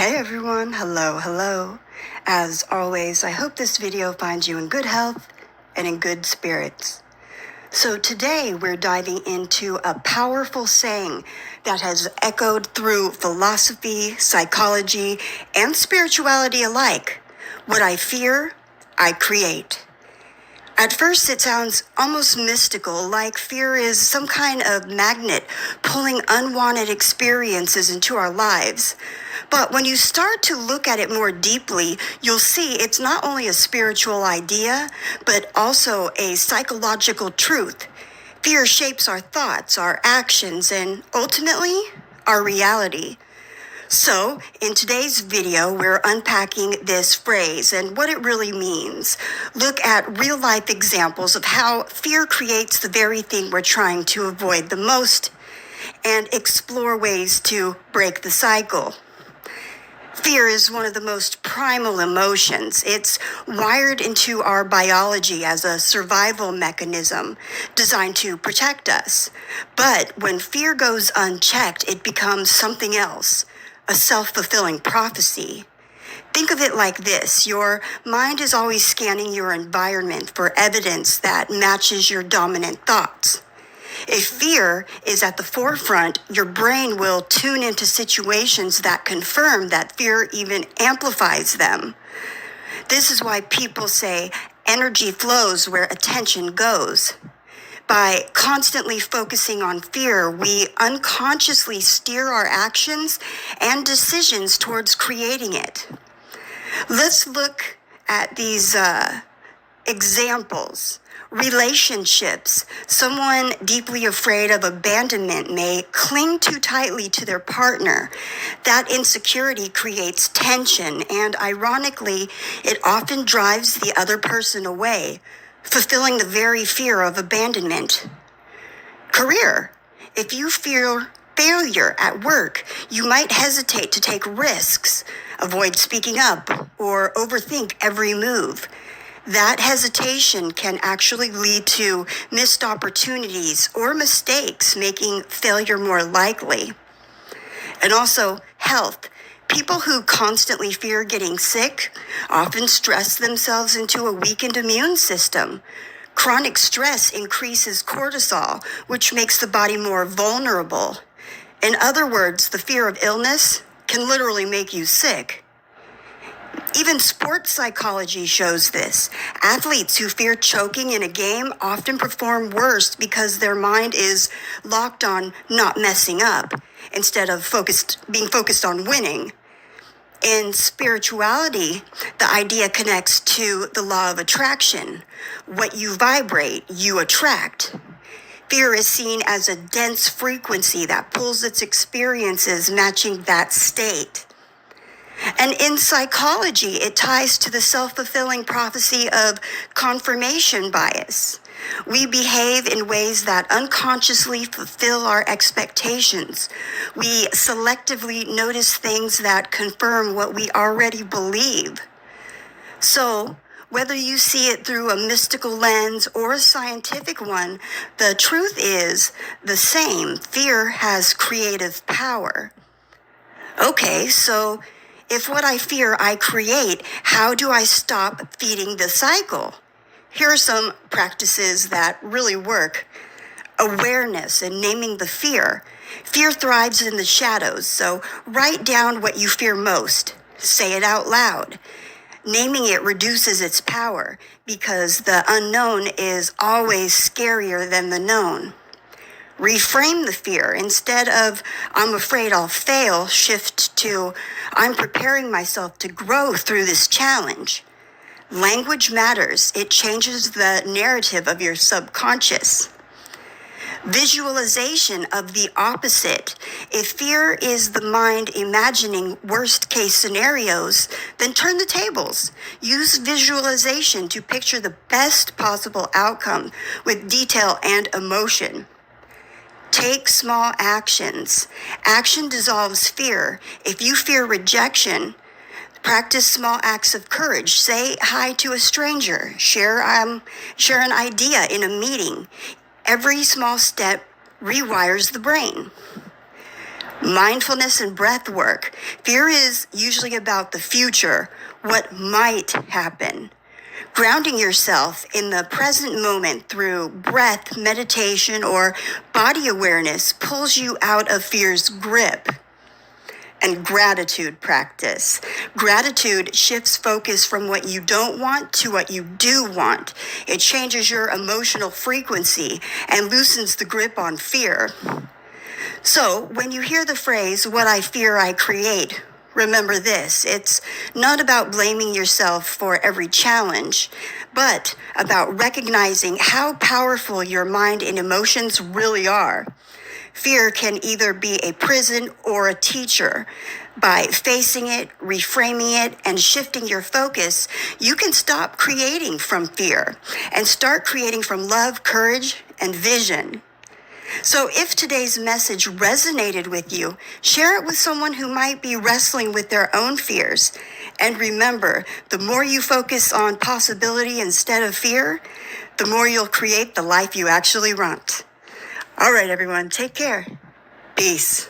Hey everyone, hello. As always, I hope this video finds you in good health and in good spirits. So today we're diving into a powerful saying that has echoed through philosophy, psychology, and spirituality alike. What I fear, I create. At first, it sounds almost mystical, like fear is some kind of magnet pulling unwanted experiences into our lives. But when you start to look at it more deeply, you'll see it's not only a spiritual idea, but also a psychological truth. Fear shapes our thoughts, our actions, and ultimately, our reality. So, in today's video, we're unpacking this phrase and what it really means. Look at real life examples of how fear creates the very thing we're trying to avoid the most, and explore ways to break the cycle. Fear is one of the most primal emotions. It's wired into our biology as a survival mechanism designed to protect us. But when fear goes unchecked, it becomes something else, a self-fulfilling prophecy. Think of it like this. Your mind is always scanning your environment for evidence that matches your dominant thoughts. If fear is at the forefront, your brain will tune into situations that confirm that fear even amplifies them. This is why people say energy flows where attention goes. By constantly focusing on fear, we unconsciously steer our actions and decisions towards creating it. Let's look at these examples. Relationships. Someone deeply afraid of abandonment may cling too tightly to their partner. That insecurity creates tension, and ironically, it often drives the other person away, fulfilling the very fear of abandonment. Career. If you fear failure at work, you might hesitate to take risks, avoid speaking up, or overthink every move. That hesitation can actually lead to missed opportunities or mistakes, making failure more likely. And also, health. People who constantly fear getting sick often stress themselves into a weakened immune system. Chronic stress increases cortisol, which makes the body more vulnerable. In other words, the fear of illness can literally make you sick. Even sports psychology shows this. Athletes who fear choking in a game often perform worse because their mind is locked on not messing up instead of being focused on winning. In spirituality, the idea connects to the law of attraction. What you vibrate, you attract. Fear is seen as a dense frequency that pulls its experiences matching that state. And in psychology, it ties to the self-fulfilling prophecy of confirmation bias. We behave in ways that unconsciously fulfill our expectations. We selectively notice things that confirm what we already believe. So, whether you see it through a mystical lens or a scientific one, the truth is the same. Fear has creative power. Okay, so if what I fear I create, how do I stop feeding the cycle? Here are some practices that really work. Awareness and naming the fear. Fear thrives in the shadows, so write down what you fear most. Say it out loud. Naming it reduces its power because the unknown is always scarier than the known. Reframe the fear. Instead of, I'm afraid I'll fail, shift to, I'm preparing myself to grow through this challenge. Language matters. It changes the narrative of your subconscious. Visualization of the opposite. If fear is the mind imagining worst case scenarios, then turn the tables. Use visualization to picture the best possible outcome with detail and emotion. Take small actions. Action dissolves fear. If you fear rejection, practice small acts of courage. Say hi to a stranger. Share an idea in a meeting. Every small step rewires the brain. Mindfulness and breath work. Fear is usually about the future, what might happen. Grounding yourself in the present moment through breath, meditation, or body awareness pulls you out of fear's grip. And gratitude practice. Gratitude shifts focus from what you don't want to what you do want. It changes your emotional frequency and loosens the grip on fear. So when you hear the phrase, "what I fear I create," remember this: it's not about blaming yourself for every challenge, but about recognizing how powerful your mind and emotions really are. Fear can either be a prison or a teacher. By facing it, reframing it, and shifting your focus, you can stop creating from fear and start creating from love, courage, and vision. So if today's message resonated with you, share it with someone who might be wrestling with their own fears. And remember, the more you focus on possibility instead of fear, the more you'll create the life you actually want. All right, everyone, take care. Peace.